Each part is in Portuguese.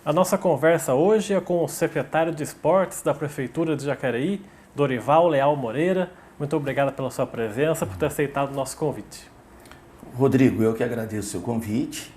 A nossa conversa hoje é com o secretário de Esportes da Prefeitura de Jacareí, Dorival Leal Moreira. Muito obrigado pela sua presença, por ter aceitado o nosso convite. Rodrigo, eu que agradeço o seu convite.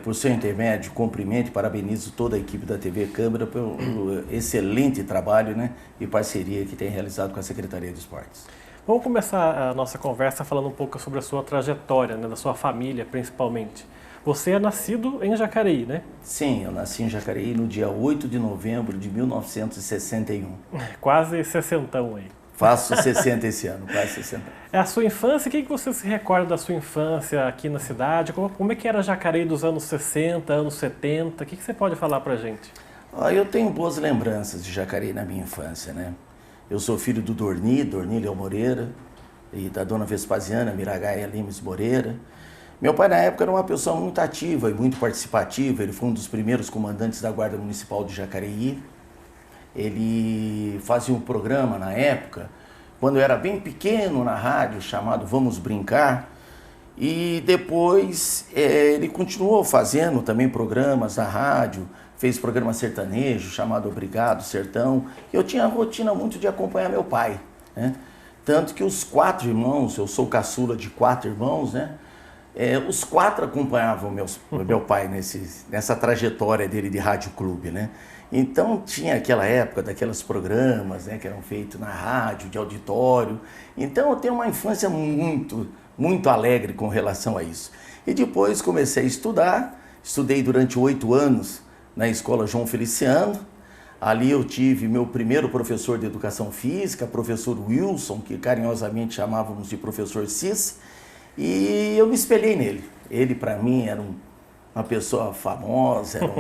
Por seu intermédio, cumprimento e parabenizo toda a equipe da TV Câmara pelo excelente trabalho, né, e parceria que tem realizado com a Secretaria de Esportes. Vamos começar a nossa conversa falando um pouco sobre a sua trajetória, né, da sua família principalmente. Você é nascido em Jacareí, né? Sim, eu nasci em Jacareí no dia 8 de novembro de 1961. Quase sessentão aí. Faço 60 esse ano, quase 60. É a sua infância, o que você se recorda da sua infância aqui na cidade? Como é que era Jacareí dos anos 60, anos 70? O que você pode falar pra gente? Eu tenho boas lembranças de Jacareí na minha infância, né? Eu sou filho do Dorni Leal Moreira, e da dona Vespasiana Miragaia Limes Moreira. Meu pai, na época, era uma pessoa muito ativa e muito participativa. Ele foi um dos primeiros comandantes da Guarda Municipal de Jacareí. Ele fazia um programa, na época, quando eu era bem pequeno, na rádio, chamado Vamos Brincar. E depois ele continuou fazendo também programas na rádio, fez programa sertanejo, chamado Obrigado Sertão. Eu tinha a rotina muito de acompanhar meu pai, né? Tanto que os 4 irmãos, eu sou caçula de 4 irmãos, né? Os 4 acompanhavam meu pai nessa trajetória dele de rádio clube, né? Então tinha aquela época daqueles programas, né, que eram feitos na rádio, de auditório. Então eu tenho uma infância muito alegre com relação a isso. E depois comecei a estudar, estudei durante 8 anos na Escola João Feliciano. Ali eu tive meu primeiro professor de educação física, professor Wilson, que carinhosamente chamávamos de professor Cis. E eu me espelhei nele. Ele, para mim, era uma pessoa famosa, era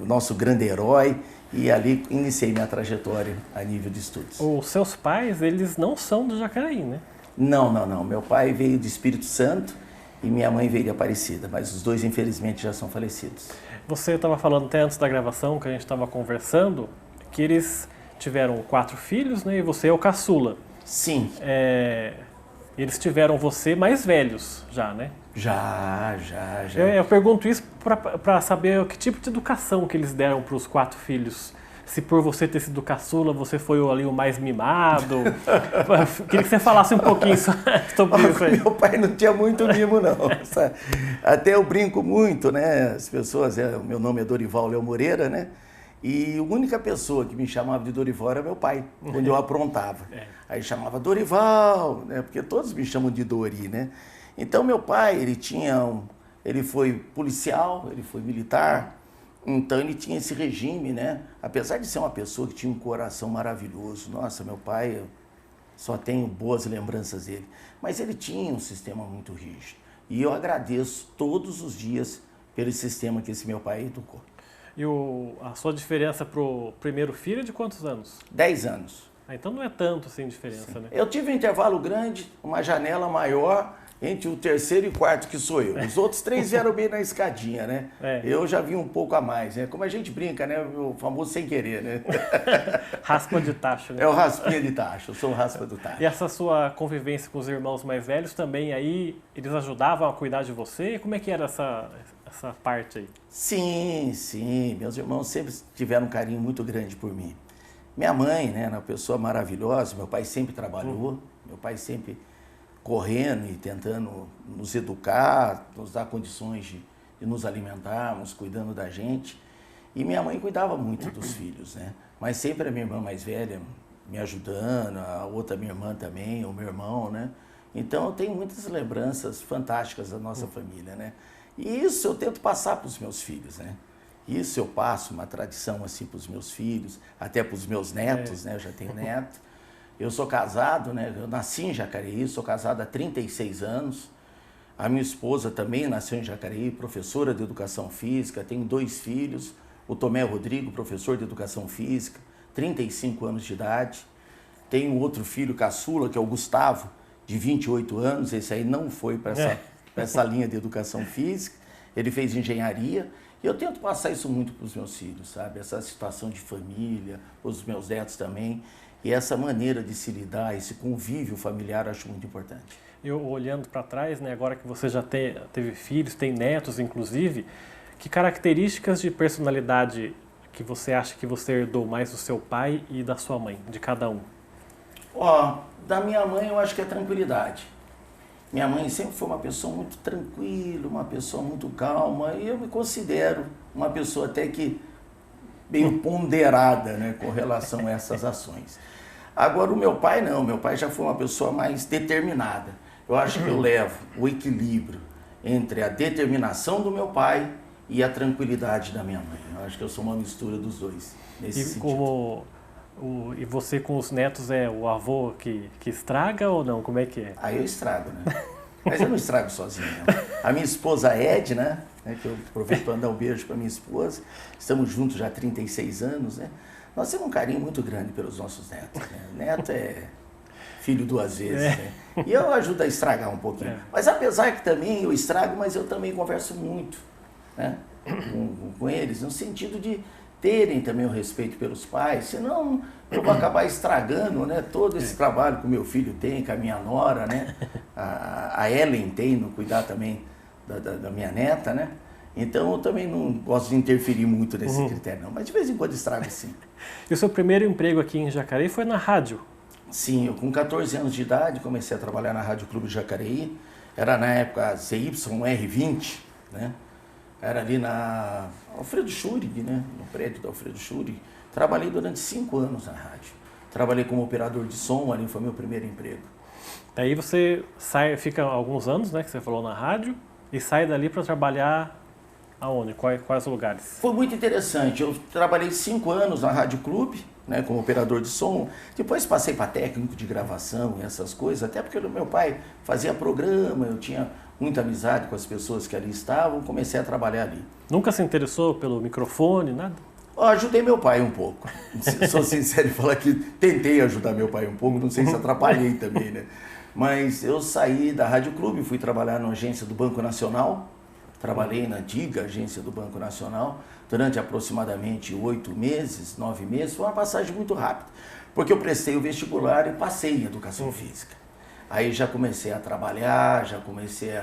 nosso grande herói. E ali iniciei minha trajetória a nível de estudos. Os seus pais, eles não são do Jacareí, né? Não. Meu pai veio de Espírito Santo e minha mãe veio de Aparecida, mas os dois, infelizmente, já são falecidos. Você estava falando até antes da gravação, que a gente estava conversando, que eles tiveram 4 filhos, né? E você é o caçula. Sim. Eles tiveram você mais velhos já, né? Já. Eu pergunto isso para saber que tipo de educação que eles deram para os 4 filhos. Se por você ter sido caçula, você foi ali o mais mimado. Queria que você falasse um pouquinho sobre isso aí. Meu pai não tinha muito mimo, não. Até eu brinco muito, né? As pessoas, meu nome é Dorival Leal Moreira, né? E a única pessoa que me chamava de Dorival era meu pai, quando eu aprontava. Aí chamava Dorival, né? Porque todos me chamam de Dori, né? Então meu pai, ele foi policial, ele foi militar, então ele tinha esse regime, né? Apesar de ser uma pessoa que tinha um coração maravilhoso, nossa, meu pai, eu só tenho boas lembranças dele, mas ele tinha um sistema muito rígido. E eu agradeço todos os dias pelo sistema que esse meu pai educou. E a sua diferença pro primeiro filho é de quantos anos? 10 anos. Então não é tanto assim diferença, Sim. né? Eu tive um intervalo grande, uma janela maior entre o terceiro e quarto que sou eu. Os outros 3 vieram bem na escadinha, né? Eu já vi um pouco a mais, né? Como a gente brinca, né? O famoso sem querer, né? Raspa de tacho, né? É o raspinha de tacho, eu sou o raspa do tacho. E essa sua convivência com os irmãos mais velhos também aí, eles ajudavam a cuidar de você? Como é que era essa parte aí? Sim. Meus irmãos sempre tiveram um carinho muito grande por mim. Minha mãe, né? Uma pessoa maravilhosa, meu pai sempre trabalhou, meu pai sempre correndo e tentando nos educar, nos dar condições de nos alimentarmos, cuidando da gente. E minha mãe cuidava muito dos filhos, né? Mas sempre a minha irmã mais velha me ajudando, a outra minha irmã também, o meu irmão, né? Então eu tenho muitas lembranças fantásticas da nossa família, né? E isso eu tento passar para os meus filhos, né? Isso eu passo, uma tradição assim para os meus filhos, até para os meus netos, né? Eu já tenho neto. Eu sou casado, né? Eu nasci em Jacareí, sou casado há 36 anos. A minha esposa também nasceu em Jacareí, professora de educação física. Tenho 2 filhos, o Tomé Rodrigo, professor de educação física, 35 anos de idade. Tenho outro filho caçula, que é o Gustavo, de 28 anos. Esse aí não foi para essa linha de educação física. Ele fez engenharia. E eu tento passar isso muito para os meus filhos, sabe? Essa situação de família, os meus netos também. E essa maneira de se lidar, esse convívio familiar, eu acho muito importante. Eu olhando para trás, né, agora que você já teve filhos, tem netos inclusive, Que características de personalidade que você acha que você herdou mais do seu pai e da sua mãe, de cada um? Ó, da minha mãe eu acho que é tranquilidade. Minha mãe sempre foi uma pessoa muito tranquila, uma pessoa muito calma, e eu me considero uma pessoa até que meio ponderada, né, com relação a essas ações. Agora o meu pai não, meu pai já foi uma pessoa mais determinada. Eu acho que eu levo o equilíbrio entre a determinação do meu pai e a tranquilidade da minha mãe. Eu acho que eu sou uma mistura dos dois, nesse sentido. E você com os netos é o avô que estraga ou não? Como é que é? Aí eu estrago, né? Mas eu não estrago sozinho, não. A minha esposa Edna, né, que eu aproveito para dar um beijo para minha esposa, estamos juntos já há 36 anos, né? Nós temos um carinho muito grande pelos nossos netos, né? Neto é filho duas vezes, né? E eu ajudo a estragar um pouquinho. Mas apesar que também eu estrago, mas eu também converso muito, né, com eles, no sentido de terem também o respeito pelos pais, senão eu vou acabar estragando, né, todo esse trabalho que o meu filho tem, que a minha nora, né, a Ellen tem no cuidar também da minha neta, né, então eu também não gosto de interferir muito nesse critério não, mas de vez em quando estrago sim. E o seu primeiro emprego aqui em Jacareí foi na rádio? Sim, eu com 14 anos de idade comecei a trabalhar na Rádio Clube de Jacareí, era na época ZYR20, né, era ali na Alfredo Schurig, né? No prédio da Alfredo Schurig. Trabalhei durante 5 anos na rádio. Trabalhei como operador de som, ali foi meu primeiro emprego. Daí você sai, fica alguns anos, né, que você falou na rádio, e sai dali para trabalhar aonde? Quais lugares? Foi muito interessante. Eu trabalhei 5 anos na Rádio Clube, né, como operador de som. Depois passei para técnico de gravação e essas coisas, até porque o meu pai fazia programa, eu tinha muita amizade com as pessoas que ali estavam, comecei a trabalhar ali. Nunca se interessou pelo microfone, nada? Eu ajudei meu pai um pouco. Sou sincero em falar que tentei ajudar meu pai um pouco, não sei se atrapalhei também, né? Mas eu saí da Rádio Clube, fui trabalhar na agência do Banco Nacional, trabalhei na antiga agência do Banco Nacional durante aproximadamente 8 meses, 9 meses, foi uma passagem muito rápida, porque eu prestei o vestibular e passei em Educação Física. Aí já comecei a trabalhar, já comecei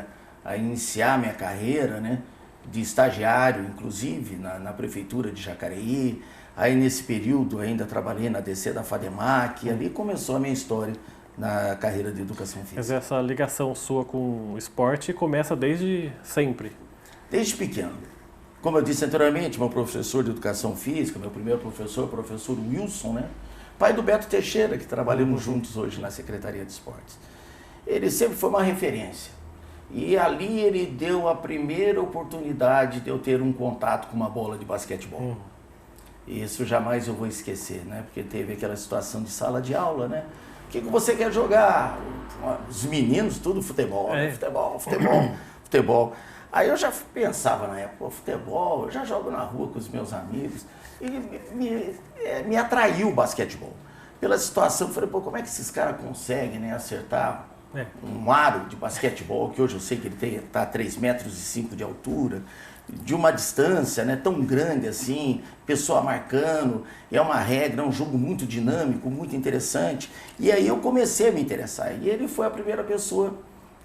a iniciar minha carreira, né, de estagiário, inclusive, na Prefeitura de Jacareí. Aí nesse período ainda trabalhei na DC da FADEMAC, e ali começou a minha história na carreira de Educação Física. Mas essa ligação sua com o esporte começa desde sempre? Desde pequeno. Como eu disse anteriormente, meu professor de Educação Física, meu primeiro professor, o professor Wilson, né, pai do Beto Teixeira, que trabalhamos juntos hoje na Secretaria de Esportes. Ele sempre foi uma referência. E ali ele deu a primeira oportunidade de eu ter um contato com uma bola de basquetebol. Isso jamais eu vou esquecer, né? Porque teve aquela situação de sala de aula, né? O que você quer jogar? Os meninos, tudo futebol, futebol. Aí eu já pensava na época, futebol, eu já jogo na rua com os meus amigos. E me atraiu o basquetebol. Pela situação, eu falei, pô, como é que esses caras conseguem, né, acertar um aro de basquetebol, que hoje eu sei que ele está a 3,5 metros de altura, de uma distância, né, tão grande assim, pessoa marcando, é uma regra, é um jogo muito dinâmico, muito interessante. E aí eu comecei a me interessar. E ele foi a primeira pessoa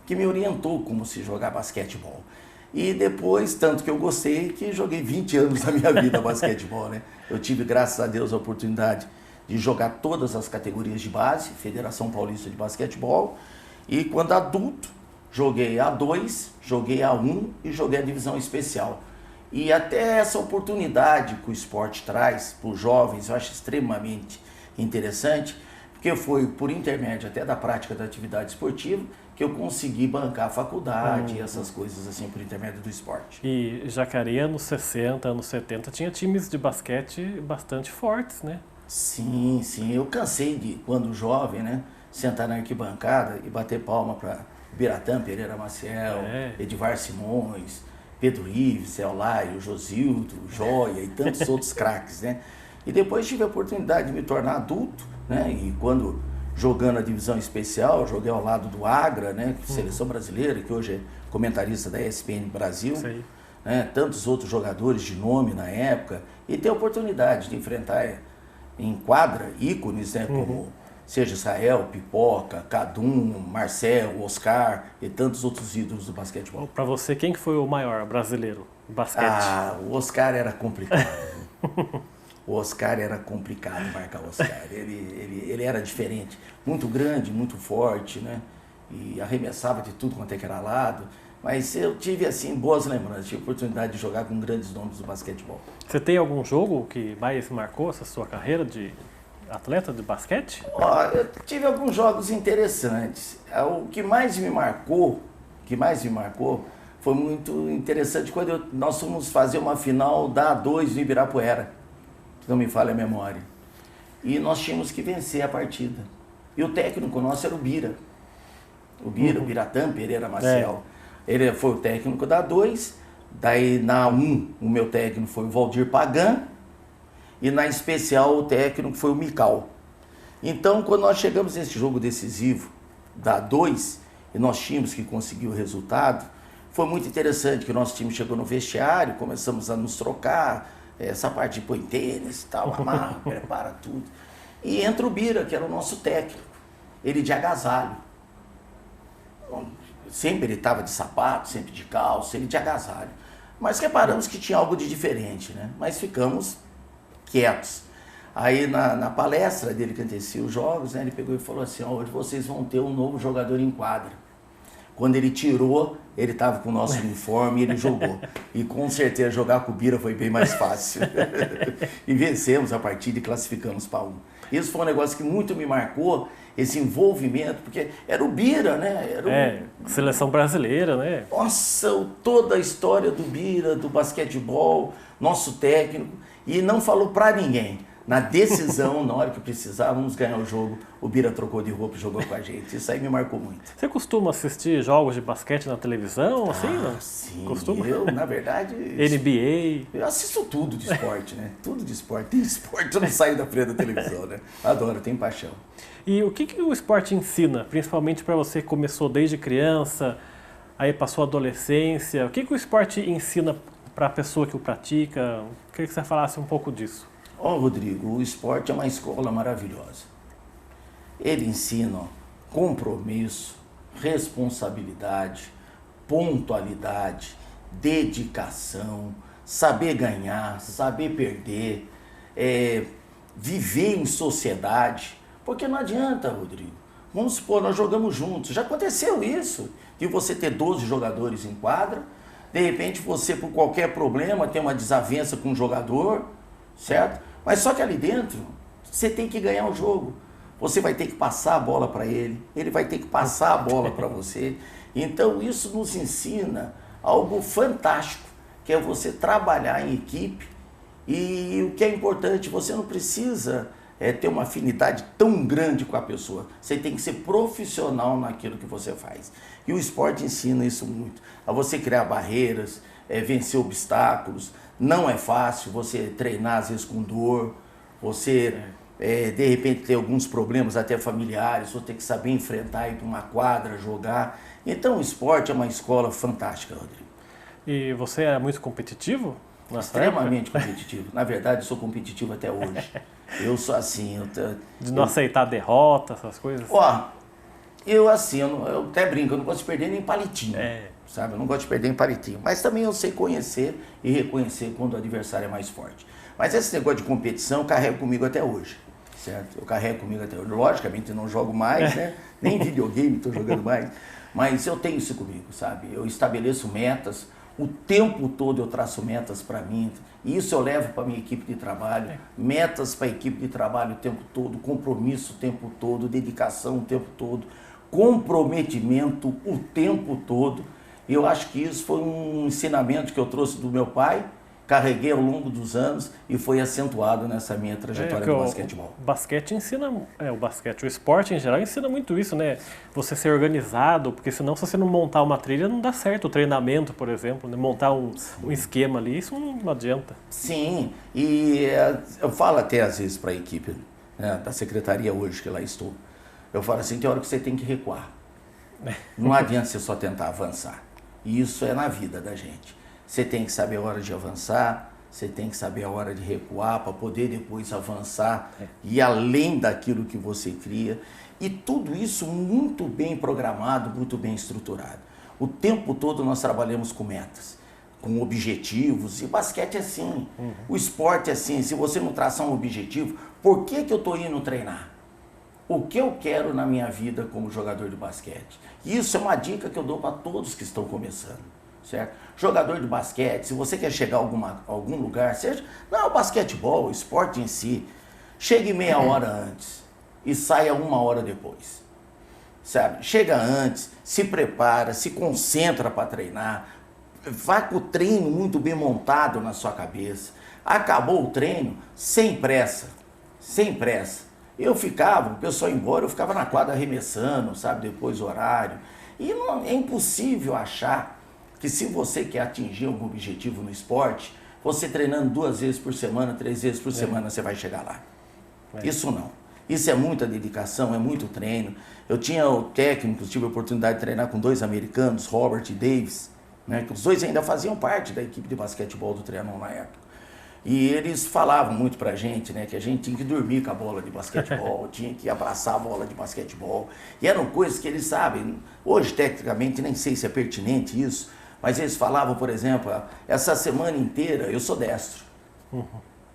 que me orientou como se jogar basquetebol. E depois, tanto que eu gostei, que joguei 20 anos da minha vida basquetebol, né? Eu tive, graças a Deus, a oportunidade de jogar todas as categorias de base, Federação Paulista de Basquetebol, e quando adulto, joguei A2, joguei A1 e joguei a divisão especial. E até essa oportunidade que o esporte traz para os jovens, eu acho extremamente interessante, porque foi por intermédio até da prática da atividade esportiva que eu consegui bancar a faculdade e essas coisas assim por intermédio do esporte. E Jacareí, anos 60, anos 70, tinha times de basquete bastante fortes, né? Sim, sim. Eu cansei de, quando jovem, né, sentar na arquibancada e bater palma para Biratã, Pereira Maciel, Edivar Simões, Pedro Ives, Eulário, Josildo, Joia e tantos outros craques, né? E depois tive a oportunidade de me tornar adulto, né? E quando jogando a divisão especial, joguei ao lado do Agra, né? Seleção brasileira, que hoje é comentarista da ESPN Brasil, né? Tantos outros jogadores de nome na época, e ter a oportunidade de enfrentar em quadra ícones, né? Como seja Israel, Pipoca, Cadum, Marcel, Oscar e tantos outros ídolos do basquetebol. Para você, quem que foi o maior brasileiro? Basquete. Ah, o Oscar era complicado. O Oscar era complicado marcar o Oscar. Ele era diferente. Muito grande, muito forte, né? E arremessava de tudo quanto é que era lado. Mas eu tive, assim, boas lembranças. Tive a oportunidade de jogar com grandes nomes do basquetebol. Você tem algum jogo que mais marcou essa sua carreira de atleta de basquete? Ó, eu tive alguns jogos interessantes. O que mais me marcou, foi muito interessante quando nós fomos fazer uma final da A2 no Ibirapuera, se não me falha a memória. E nós tínhamos que vencer a partida. E o técnico nosso era o Bira. O Biratã Pereira Maciel. Ele foi o técnico da A2, daí na A1 o meu técnico foi o Valdir Pagan, e na especial o técnico foi o Mical. Então, quando nós chegamos nesse jogo decisivo da A2, e nós tínhamos que conseguir o resultado, foi muito interessante que o nosso time chegou no vestiário, começamos a nos trocar, essa parte de põe tênis e tal, amarra, prepara tudo. E entra o Bira, que era o nosso técnico, ele de agasalho. Sempre ele estava de sapato, sempre de calça, ele de agasalho. Mas reparamos que tinha algo de diferente, né? Mas ficamos quietos. Aí na palestra dele que antecipa os jogos, né, ele pegou e falou assim, hoje vocês vão ter um novo jogador em quadra. Quando ele tirou, ele estava com o nosso uniforme e ele jogou. E com certeza jogar com o Bira foi bem mais fácil. E vencemos a partida e classificamos para um. Isso foi um negócio que muito me marcou, esse envolvimento, porque era o Bira, né? Seleção brasileira, né? Nossa, toda a história do Bira, do basquetebol, nosso técnico, e não falou para ninguém. Na decisão, na hora que precisávamos ganhar o jogo, o Bira trocou de roupa e jogou com a gente. Isso aí me marcou muito. Você costuma assistir jogos de basquete na televisão, assim, não? Sim, costuma? Eu, na verdade... NBA? Eu assisto tudo de esporte, né? Tudo de esporte. Tem esporte, eu não saio da frente da televisão, né? Adoro, tenho paixão. E o que o esporte ensina, principalmente para você que começou desde criança, aí passou a adolescência? O que o esporte ensina para a pessoa que o pratica? Queria que você falasse um pouco disso. Rodrigo, o esporte é uma escola maravilhosa. Ele ensina compromisso, responsabilidade, pontualidade, dedicação, saber ganhar, saber perder, viver em sociedade. Porque não adianta, Rodrigo. Vamos supor, nós jogamos juntos. Já aconteceu isso, de você ter 12 jogadores em quadra, de repente você, por qualquer problema, tem uma desavença com um jogador, certo? Mas só que ali dentro, você tem que ganhar o jogo. Você vai ter que passar a bola para ele, ele vai ter que passar a bola para você. Então isso nos ensina algo fantástico, que é você trabalhar em equipe. E o que é importante, você não precisa ter uma afinidade tão grande com a pessoa. Você tem que ser profissional naquilo que você faz. E o esporte ensina isso muito. A você criar barreiras, vencer obstáculos. Não é fácil você treinar às vezes com dor, você de repente ter alguns problemas até familiares, você tem que saber enfrentar, ir para uma quadra, jogar. Então o esporte é uma escola fantástica, Rodrigo. E você é muito competitivo? Extremamente competitivo. Na verdade, eu sou competitivo até hoje. Eu sou assim. De não aceitar derrota, essas coisas? Eu até brinco, eu não gosto de perder nem palitinho. Sabe? Eu não gosto de perder em palitinho. Mas também eu sei conhecer e reconhecer quando o adversário é mais forte. Mas esse negócio de competição eu carrego comigo até hoje. Certo? Eu carrego comigo até hoje. Logicamente eu não jogo mais, né? Nem videogame estou jogando mais. Mas eu tenho isso comigo, sabe? Eu estabeleço metas. O tempo todo eu traço metas para mim. E isso eu levo para a minha equipe de trabalho. Metas para a equipe de trabalho o tempo todo. Compromisso o tempo todo. Dedicação o tempo todo. Comprometimento o tempo todo. E eu acho que isso foi um ensinamento que eu trouxe do meu pai, carreguei ao longo dos anos e foi acentuado nessa minha trajetória do basquetebol. O basquete ensina, o esporte em geral ensina muito isso, né? Você ser organizado, porque senão se você não montar uma trilha não dá certo. O treinamento, por exemplo, né? Montar um esquema ali, isso não adianta. Sim, e eu falo até às vezes para a equipe, né, da secretaria hoje que lá estou, eu falo assim, tem hora que você tem que recuar. Não adianta você só tentar avançar. E isso é na vida da gente. Você tem que saber a hora de avançar, você tem que saber a hora de recuar para poder depois avançar e além daquilo que você cria. E tudo isso muito bem programado, muito bem estruturado. O tempo todo nós trabalhamos com metas. com objetivos. E basquete é assim, o esporte é assim. Se você não traçar um objetivo, por que eu estou indo treinar? O que eu quero na minha vida como jogador de basquete? Isso é uma dica que eu dou para todos que estão começando, certo? Jogador de basquete, se você quer chegar a algum lugar, seja não, basquetebol, o esporte em si, chegue meia hora antes e saia uma hora depois, sabe? Chega antes, se prepara, se concentra para treinar, vá com o treino muito bem montado na sua cabeça. Acabou o treino, sem pressa, sem pressa. Eu ficava, o pessoal ia embora, eu ficava na quadra arremessando, sabe, depois do horário. E não, é impossível achar que se você quer atingir algum objetivo no esporte, você treinando 2 vezes por semana, 3 vezes por semana, você vai chegar lá. Isso não. Isso é muita dedicação, é muito treino. Eu tinha o técnico, tive a oportunidade de treinar com 2 americanos, Robert e Davis, né, que os 2 ainda faziam parte da equipe de basquetebol do Trianon na época. E eles falavam muito pra gente, né, que a gente tinha que dormir com a bola de basquetebol, tinha que abraçar a bola de basquetebol. E eram coisas que eles sabem. Hoje, tecnicamente, nem sei se é pertinente isso, mas eles falavam, por exemplo, essa semana inteira eu sou destro.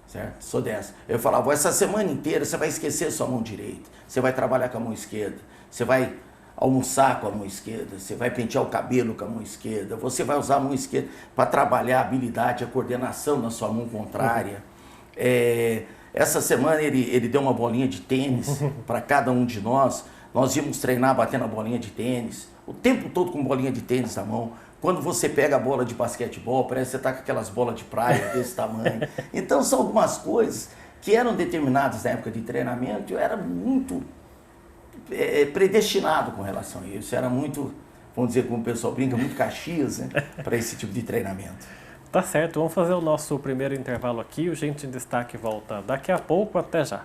Certo? Sou destro. Eu falava, essa semana inteira você vai esquecer a sua mão direita, você vai trabalhar com a mão esquerda, você vai almoçar com a mão esquerda, você vai pentear o cabelo com a mão esquerda, você vai usar a mão esquerda para trabalhar a habilidade, a coordenação na sua mão contrária. Essa semana ele deu uma bolinha de tênis para cada um de nós. Nós íamos treinar batendo a bolinha de tênis, o tempo todo com bolinha de tênis na mão. Quando você pega a bola de basquetebol, parece que você está com aquelas bolas de praia desse tamanho. Então são algumas coisas que eram determinadas na época de treinamento e eu era muito predestinado com relação a isso. Era muito, vamos dizer, como o pessoal brinca, muito Caxias, né, para esse tipo de treinamento. Tá certo, vamos fazer o nosso primeiro intervalo aqui. O Gente em Destaque volta daqui a pouco. Até já.